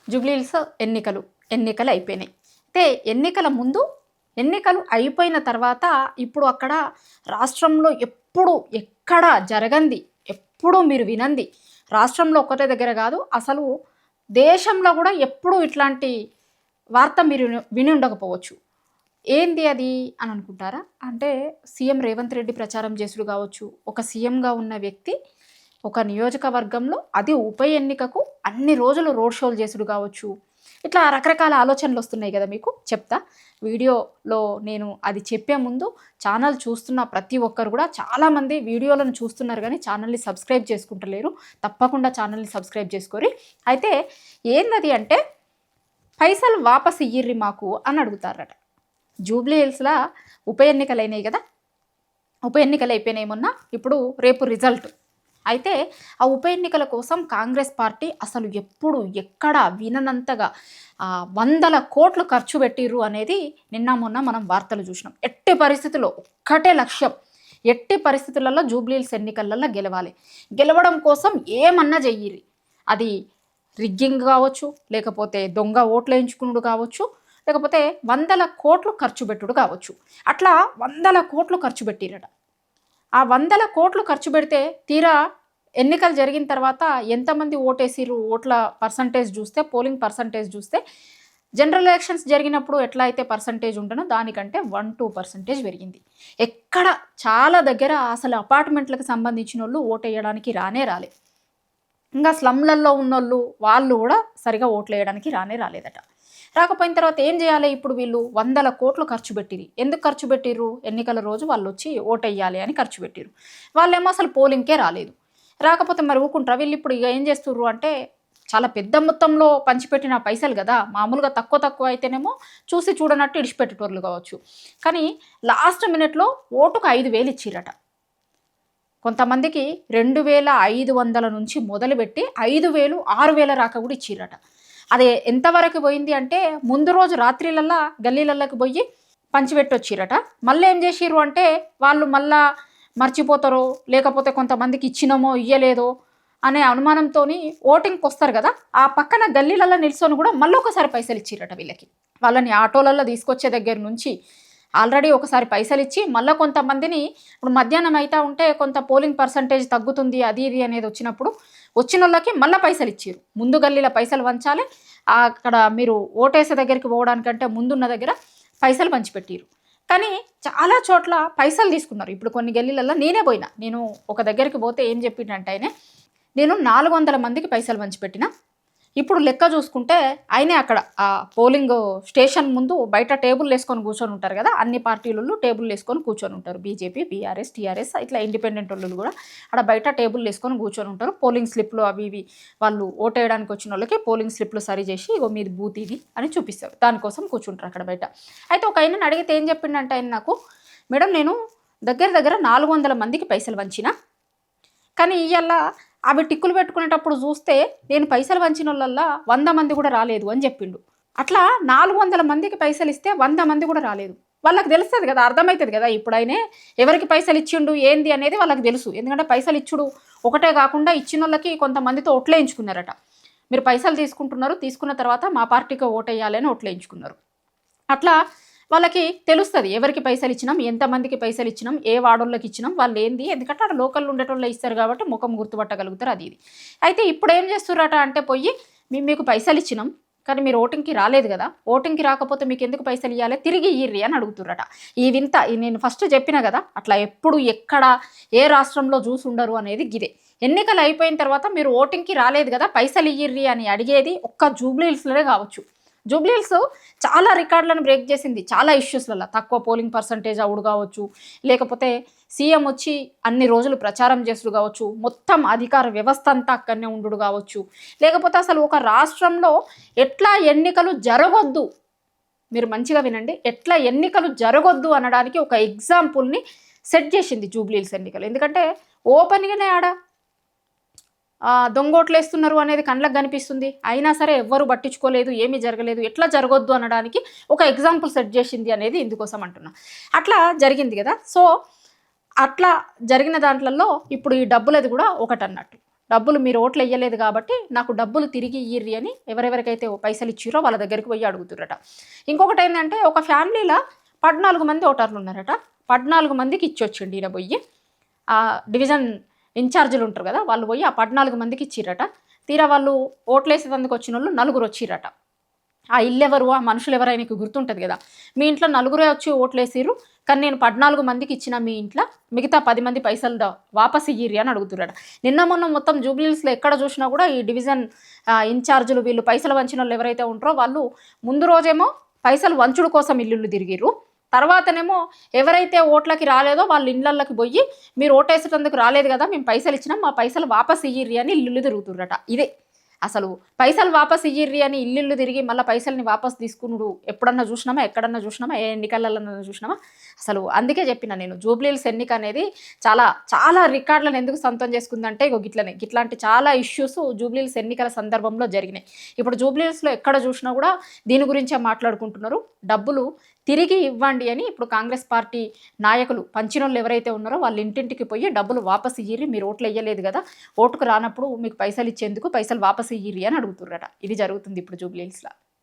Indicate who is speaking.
Speaker 1: జూబ్లీహిల్స్ ఎన్నికలు అయిపోయినాయి. అయితే ఎన్నికల ముందు, ఎన్నికలు అయిపోయిన తర్వాత ఇప్పుడు అక్కడ రాష్ట్రంలో ఎప్పుడు ఎక్కడ జరగంది, ఎప్పుడూ మీరు వినంది, రాష్ట్రంలో ఒక్కటే దగ్గర కాదు అసలు దేశంలో కూడా ఎప్పుడూ ఇట్లాంటి వార్త మీరు విని ఉండకపోవచ్చు. ఏంది అది అని అనుకుంటారా? అంటే సీఎం రేవంత్ రెడ్డి ప్రచారం చేసుడు కావచ్చు, ఒక సీఎంగా ఉన్న వ్యక్తి ఒక నియోజకవర్గంలో అది ఉప ఎన్నికకు అన్ని రోజులు రోడ్ షోలు చేసుడు కావచ్చు, ఇట్లా రకరకాల ఆలోచనలు వస్తున్నాయి కదా మీకు. చెప్తా వీడియోలో. నేను అది చెప్పే ముందు ఛానల్ చూస్తున్న ప్రతి ఒక్కరు కూడా చాలామంది వీడియోలను చూస్తున్నారు కానీ ఛానల్ని సబ్స్క్రైబ్ చేసుకుంటలేరు. తప్పకుండా ఛానల్ని సబ్స్క్రైబ్ చేసుకోరి. అయితే ఏందది అంటే పైసలు వాపస్ ఇయ్యిర్రి మాకు అని అడుగుతారట. జూబ్లీహిల్స్లో ఉప ఎన్నికలు అయినాయి కదా, ఉప ఎన్నికలు అయిపోయినాయి మొన్న, ఇప్పుడు రేపు రిజల్ట్. అయితే ఆ ఉప ఎన్నికల కోసం కాంగ్రెస్ పార్టీ అసలు ఎప్పుడు ఎక్కడ విననంతగా 100 కోట్లు ఖర్చు పెట్టిర్రు అనేది నిన్న మొన్న మనం వార్తలు చూసినాం. ఎట్టి పరిస్థితుల్లో ఒక్కటే లక్ష్యం, ఎట్టి పరిస్థితులలో జూబ్లీహిల్స్ ఎన్నికలలో గెలవాలి, గెలవడం కోసం ఏమన్నా చెయ్యిర్రి. అది రిగ్గింగ్ కావచ్చు, లేకపోతే దొంగ ఓట్లు వేయించుకునుడు కావచ్చు, లేకపోతే 100 కోట్లు ఖర్చు పెట్టుడు కావచ్చు. అట్లా 100 కోట్లు ఖర్చు పెట్టిరట. ఆ 100 కోట్లు ఖర్చు పెడితే తీరా ఎన్నికలు జరిగిన తర్వాత ఎంతమంది ఓటేసిరు, ఓట్ల పర్సంటేజ్ చూస్తే, పోలింగ్ పర్సంటేజ్ చూస్తే జనరల్ ఎలక్షన్స్ జరిగినప్పుడు ఎట్లా అయితే పర్సంటేజ్ ఉండనో దానికంటే 1-2% పెరిగింది. ఎక్కడ చాలా దగ్గర అసలు అపార్ట్మెంట్లకు సంబంధించిన వాళ్ళు ఓటేయడానికి రాలే. ఇంకా స్లమ్లలో ఉన్నోళ్ళు వాళ్ళు కూడా సరిగా ఓట్లు వేయడానికి రాలేదట. రాకపోయిన తర్వాత ఏం చేయాలి ఇప్పుడు వీళ్ళు? 100 కోట్లు ఖర్చు పెట్టిరు. ఎందుకు ఖర్చు పెట్టిర్రు? ఎన్నికల రోజు వాళ్ళు వచ్చి ఓటేయాలి అని ఖర్చు పెట్టిరు. వాళ్ళేమో అసలు పోలింగ్కే రాలేదు. రాకపోతే మరి ఊకుంటారా వీళ్ళు? ఇప్పుడు ఇక ఏం చేస్తుర్రు అంటే చాలా పెద్ద మొత్తంలో పంచిపెట్టిన పైసలు కదా, మామూలుగా తక్కువ అయితేనేమో చూసి చూడనట్టు ఇడిచిపెట్టేటోళ్ళు కావచ్చు, కానీ లాస్ట్ మినిట్లో ఓటుకు 5,000 ఇచ్చిరట. కొంతమందికి 2,500 నుంచి మొదలుపెట్టి 5,000, 6,000 రాక కూడా ఇచ్చిరట. అది ఎంతవరకు పోయింది అంటే ముందు రోజు రాత్రిలల్లా గల్లీలకి పోయి పంచిపెట్టొచ్చిరట. మళ్ళీ ఏం చేసిర్రు అంటే వాళ్ళు మళ్ళా మర్చిపోతారో, లేకపోతే కొంతమందికి ఇచ్చినామో ఇయ్యలేదో అనే అనుమానంతో ఓటింగ్కి వస్తారు కదా, ఆ పక్కన గల్లీలల్లో నిల్చొని కూడా మళ్ళీ ఒకసారి పైసలు ఇచ్చిరట వీళ్ళకి. వాళ్ళని ఆటోలలో తీసుకొచ్చే దగ్గర నుంచి ఆల్రెడీ ఒకసారి పైసలు ఇచ్చి మళ్ళీ కొంతమందిని, ఇప్పుడు మధ్యాహ్నం అయితే ఉంటే కొంత పోలింగ్ పర్సంటేజ్ తగ్గుతుంది అది ఇది అనేది వచ్చినప్పుడు వచ్చిన వాళ్ళకి మళ్ళీ పైసలు ఇచ్చారు. ముందు గల్లీలో పైసలు వంచాలి, అక్కడ మీరు ఓటేసే దగ్గరికి పోవడానికంటే ముందున్న దగ్గర పైసలు పంచిపెట్టిరు. కానీ చాలా చోట్ల పైసలు తీసుకున్నారు. ఇప్పుడు కొన్ని గల్లీలలో నేనే పోయినా, నేను ఒక దగ్గరికి పోతే ఏం చెప్పిండంటే నేను 400 మందికి పైసలు పంచిపెట్టిన. ఇప్పుడు లెక్క చూసుకుంటే ఆయనే అక్కడ ఆ పోలింగ్ స్టేషన్ ముందు బయట టేబుల్ వేసుకొని కూర్చొని ఉంటారు కదా, అన్ని పార్టీలు టేబుల్ వేసుకొని కూర్చొని ఉంటారు. బీజేపీ, బీఆర్ఎస్, టీఆర్ఎస్ ఇట్లా ఇండిపెండెంట్ వాళ్ళు కూడా అక్కడ బయట టేబుల్ వేసుకొని కూర్చొని ఉంటారు. పోలింగ్ స్లిప్లు అవి ఇవి వాళ్ళు ఓటేయడానికి వచ్చిన వాళ్ళకి పోలింగ్ స్లిప్లు సరి చేసి ఇగో మీది బూత్ ఇది అని చూపిస్తారు. దానికోసం కూర్చుంటారు అక్కడ బయట. అయితే ఒక ఆయనని అడిగితే ఏం చెప్పిండంటే ఆయన నాకు, మేడం నేను దగ్గర 400 మందికి పైసలు వంచిన, కానీ ఇవాళ అవి టిక్కులు పెట్టుకునేటప్పుడు చూస్తే నేను పైసలు వంచిన వాళ్ళల్లా 100 మంది కూడా రాలేదు అని చెప్పిండు. అట్లా 400 మందికి పైసలు ఇస్తే 100 మంది కూడా రాలేదు. వాళ్ళకి తెలుస్తుంది కదా, అర్థమవుతుంది కదా ఇప్పుడు ఆయనే ఎవరికి పైసలు ఇచ్చిండు ఏంది అనేది వాళ్ళకి తెలుసు. ఎందుకంటే పైసలు ఇచ్చుడు ఒకటే కాకుండా ఇచ్చిన వాళ్ళకి కొంతమందితో ఓట్లేయించుకున్నారట. మీరు పైసలు తీసుకుంటున్నారు, తీసుకున్న తర్వాత మా పార్టీకి ఓటేయాలని ఓట్లేయించుకున్నారు. అట్లా వాళ్ళకి తెలుస్తుంది ఎవరికి పైసలు ఇచ్చినాం, ఎంతమందికి పైసలు ఇచ్చినాం, ఏ వాడోళ్ళకి ఇచ్చినాం, వాళ్ళు ఏంది. ఎందుకంటే అక్కడ లోకల్లో ఉండేటోళ్ళు ఇస్తారు కాబట్టి ముఖం గుర్తుపట్టగలుగుతారు అది ఇది. అయితే ఇప్పుడు ఏం చేస్తుర్రట అంటే పోయి మీకు పైసలు ఇచ్చినాం కానీ మీరు ఓటింగ్కి రాలేదు కదా, ఓటింగ్కి రాకపోతే మీకు ఎందుకు పైసలు ఇవ్వాలి, తిరిగి ఇయ్యిర్రి అని అడుగుతుర్రట. ఈ వింత నేను ఫస్ట్ చెప్పిన కదా, అట్లా ఎప్పుడు ఎక్కడ ఏ రాష్ట్రంలో చూసి ఉండరు అనేది గిదే. ఎన్నికలు అయిపోయిన తర్వాత మీరు ఓటింగ్కి రాలేదు కదా పైసలు ఇయ్యిర్రి అని అడిగేది ఒక్క జూబ్లీహిల్స్లోనే కావచ్చు. జూబ్లీహిల్స్ చాలా రికార్డులను బ్రేక్ చేసింది చాలా ఇష్యూస్లలో. తక్కువ పోలింగ్ పర్సంటేజ్ అవుడు కావచ్చు, లేకపోతే సీఎం వచ్చి అన్ని రోజులు ప్రచారం చేసుడు కావచ్చు, మొత్తం అధికార వ్యవస్థ అంతా అక్కడనే ఉండు కావచ్చు, లేకపోతే అసలు ఒక రాష్ట్రంలో ఎట్లా ఎన్నికలు జరగొద్దు, మీరు మంచిగా వినండి, ఎట్లా ఎన్నికలు జరగొద్దు అనడానికి ఒక ఎగ్జాంపుల్ని సెట్ చేసింది జూబ్లీహిల్స్ ఎన్నికలు. ఎందుకంటే ఓపెన్గానే ఆడ దొంగోట్లు వేస్తున్నారు అనేది కళ్ళకు కనిపిస్తుంది, అయినా సరే ఎవ్వరు పట్టించుకోలేదు, ఏమీ జరగలేదు, ఎట్లా జరగొద్దు అనడానికి ఒక ఎగ్జాంపుల్ సెట్ చేసింది అనేది ఇందుకోసం అంటున్నా. అట్లా జరిగింది కదా. సో అట్లా జరిగిన దాంట్లలో ఇప్పుడు ఈ డబ్బులది కూడా ఒకటి అన్నట్టు. డబ్బులు మీరు ఓట్లు వేయలేదు కాబట్టి నాకు డబ్బులు తిరిగి ఇయ్యిర్రి అని ఎవరెవరికైతే పైసలు ఇచ్చిరో వాళ్ళ దగ్గరికి పోయి అడుగుతుర్రట. ఇంకొకటి ఏంటంటే ఒక ఫ్యామిలీలో 14 మంది ఓటర్లు ఉన్నారట. 14 మందికి ఇచ్చొచ్చిండు ఈయన పోయి. ఆ డివిజన్ ఇన్ఛార్జీలు ఉంటారు కదా, వాళ్ళు పోయి ఆ 14 మందికి ఇచ్చిరట. తీరా వాళ్ళు ఓట్లేసేందుకు వచ్చిన వాళ్ళు 9 వచ్చిరట. ఆ ఇల్లు ఎవరు, ఆ మనుషులు ఎవరు ఆయనకు గుర్తుంటుంది కదా. మీ ఇంట్లో 9 వచ్చి ఓట్లేసిర్రు, కానీ నేను 14 మందికి ఇచ్చిన మీ ఇంట్లో మిగతా 10 మంది పైసలు వాపస్ ఇయ్యిరి అని అడుగుతున్నాడు. నిన్న మొన్న మొత్తం జూబ్లీహిల్స్లో ఎక్కడ చూసినా కూడా ఈ డివిజన్ ఇన్ఛార్జీలు వీళ్ళు పైసలు వంచిన వాళ్ళు ఎవరైతే ఉంటారో వాళ్ళు ముందు రోజేమో పైసలు వంచుడు కోసం ఇల్లు తిరిగిర్రు. తర్వాతనేమో ఎవరైతే ఓట్లకి రాలేదో వాళ్ళ ఇళ్ళకి పోయి మీరు ఓటేసేటందుకు రాలేదు కదా, మేము పైసలు ఇచ్చినాం, మా పైసలు వాపస్ ఇయ్యిర్రి అని ఇల్లు తిరుగుతుర్రట. ఇదే అసలు పైసలు వాపస్ ఇయ్యిర్రి అని ఇల్లు తిరిగి మళ్ళీ పైసల్ని వాపస్ తీసుకున్నాడు ఎప్పుడన్నా చూసినామా, ఎక్కడన్నా చూసినామా, ఏ ఎన్నికలలో చూసినామా? అసలు అందుకే చెప్పిన నేను, జూబ్లీహిల్స్ ఎన్నిక అనేది చాలా చాలా రికార్డులను ఎందుకు సొంతం చేసుకుందంటే ఇట్లాంటి చాలా ఇష్యూస్ జూబ్లీహిల్స్ ఎన్నికల సందర్భంలో జరిగినాయి. ఇప్పుడు జూబ్లీహిల్స్లో ఎక్కడ చూసినా కూడా దీని గురించే మాట్లాడుకుంటున్నారు. డబ్బులు తిరిగి ఇవ్వండి అని ఇప్పుడు కాంగ్రెస్ పార్టీ నాయకులు పంచినోళ్ళు ఎవరైతే ఉన్నారో వాళ్ళ ఇంటింటికి పోయి డబ్బులు వాపస్ ఇయ్యిరి, మీరు ఓట్లు వేయలేదు కదా, ఓటుకు రానప్పుడు మీకు పైసలు ఇచ్చేందుకు పైసలు వాపస్ ఇయ్యిరి అని అడుగుతుర్రట. ఇది జరుగుతుంది ఇప్పుడు జూబ్లీహిల్స్లో.